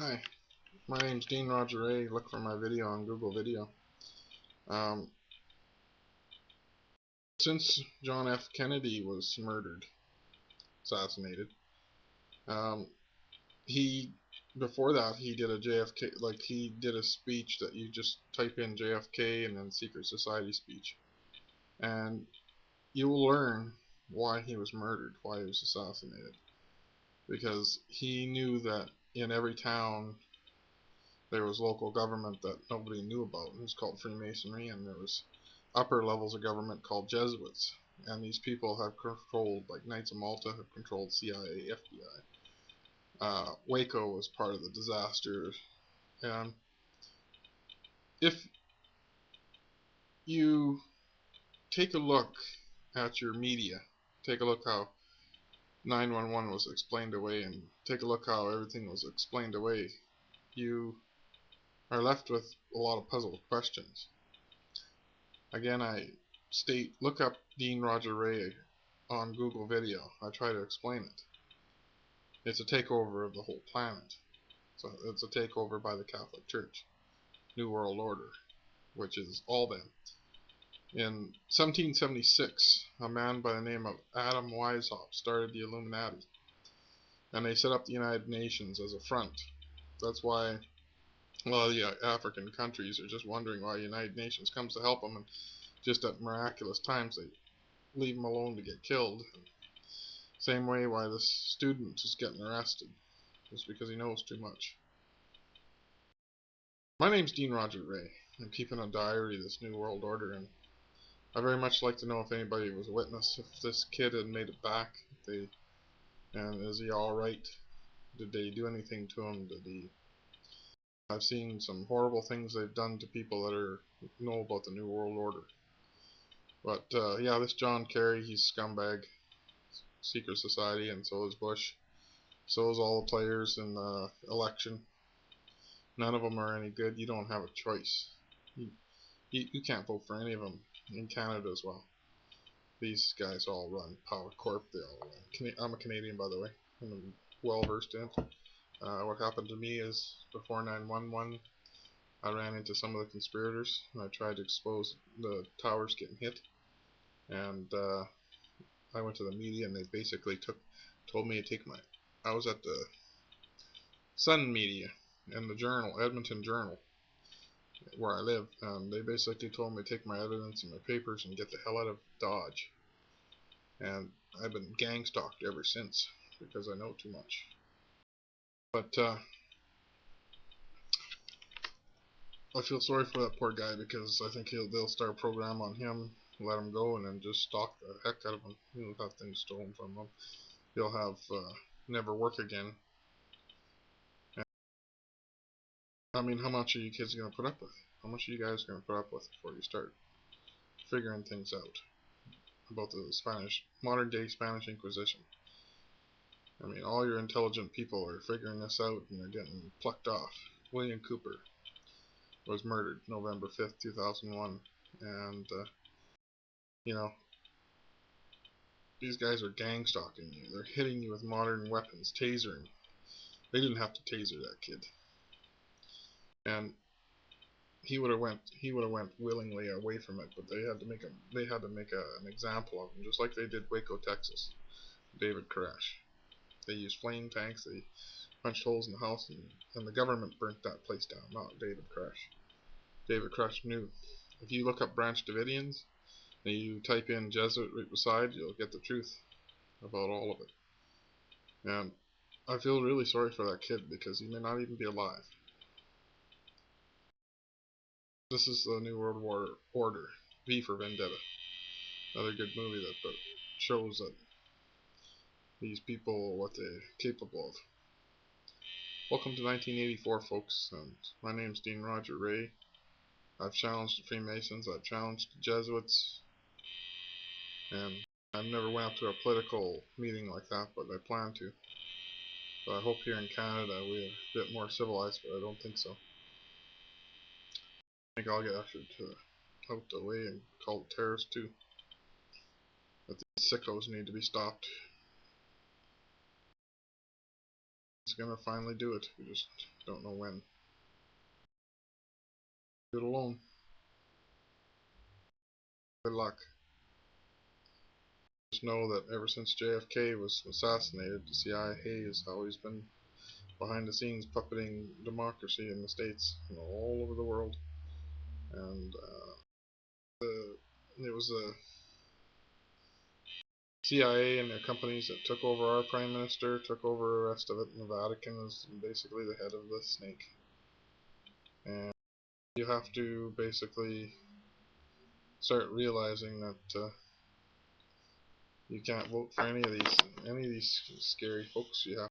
Hi, my name's Dean Roger Ray. Look for my video on Google Video. Um, since John F. Kennedy was murdered, assassinated, um, he before that he did a JFK, like he did a speech that you just type in JFK and then secret society speech, and you will learn why he was murdered, why he was assassinated, because he knew that in every town there was local government that nobody knew about. It was called Freemasonry, and there was upper levels of government called Jesuits. And these people have controlled, like Knights of Malta have controlled CIA, FBI. Waco was part of the disaster. And if you take a look at your media, take a look how 911 was explained away, and take a look how everything was explained away, you are left with a lot of puzzled questions. Again, I state, look up Dean Roger Ray on Google Video. I try to explain it. It's a takeover of the whole planet. So it's a takeover by the Catholic Church, New World Order, which is all them. In 1776, a man by the name of Adam Weishaupt started the Illuminati, and they set up the United Nations as a front. That's why a lot of the African countries are just wondering why the United Nations comes to help them, and just at miraculous times they leave them alone to get killed. Same way why this student is getting arrested, just because he knows too much. My name's Dean Roger Ray. I'm keeping a diary of this New World Order, and I very much like to know if anybody was a witness, if this kid had made it back, and is he alright? Did they do anything to him? I've seen some horrible things they've done to people that know about the New World Order. But yeah, this John Kerry, he's scumbag, secret society, and so is Bush. So is all the players in the election. None of them are any good. You don't have a choice. You can't vote for any of them in Canada as well. These guys all run Power Corp. They all run. I'm a Canadian, by the way. I'm well versed in it. What happened to me is before 9/11, I ran into some of the conspirators, and I tried to expose the towers getting hit. And I went to the media, and they basically told me to take my. I was at the Sun Media and the Journal, Edmonton Journal, where I live, and they basically told me to take my evidence and my papers and get the hell out of Dodge. And I've been gang stalked ever since because I know too much. But I feel sorry for that poor guy, because I think they'll start a program on him, let him go, and then just stalk the heck out of him. He'll have things stolen from him. He'll have never work again. And, I mean, how much are you kids going to put up with? How much are you guys going to put up with before you start figuring things out about the modern day Spanish Inquisition? I mean, all your intelligent people are figuring this out, and they're getting plucked off. William Cooper was murdered November 5th, 2001, and you know, these guys are gang stalking you. They're hitting you with modern weapons, tasering. They didn't have to taser that kid, and he would have went willingly away from it, but they had to make an example of him, just like they did Waco, Texas. David Koresh. They used flame tanks. They punched holes in the house, and the government burnt that place down, not David Koresh. David Koresh knew. If you look up Branch Davidians and you type in Jesuit right beside, you'll get the truth about all of it. And I feel really sorry for that kid, because he may not even be alive. This is the New World Order. V for Vendetta. Another good movie that shows that these people, what they're capable of. Welcome to 1984, folks, and my name's Dean Roger Ray. I've challenged the Freemasons, I've challenged the Jesuits, and I've never went up to a political meeting like that, but I plan to. But I hope here in Canada we're a bit more civilized, but I don't think so. I think I'll get ushered out the way and called terrorists too. But these sickos need to be stopped. It's gonna finally do it. We just don't know when. Do it alone. Good luck. Just know that ever since JFK was assassinated, the CIA has always been behind the scenes puppeting democracy in the States and all over the world. And it was the CIA and their companies that took over our Prime Minister, took over the rest of it, and the Vatican is basically the head of the snake. And you have to basically start realizing that you can't vote for any of these scary folks. You have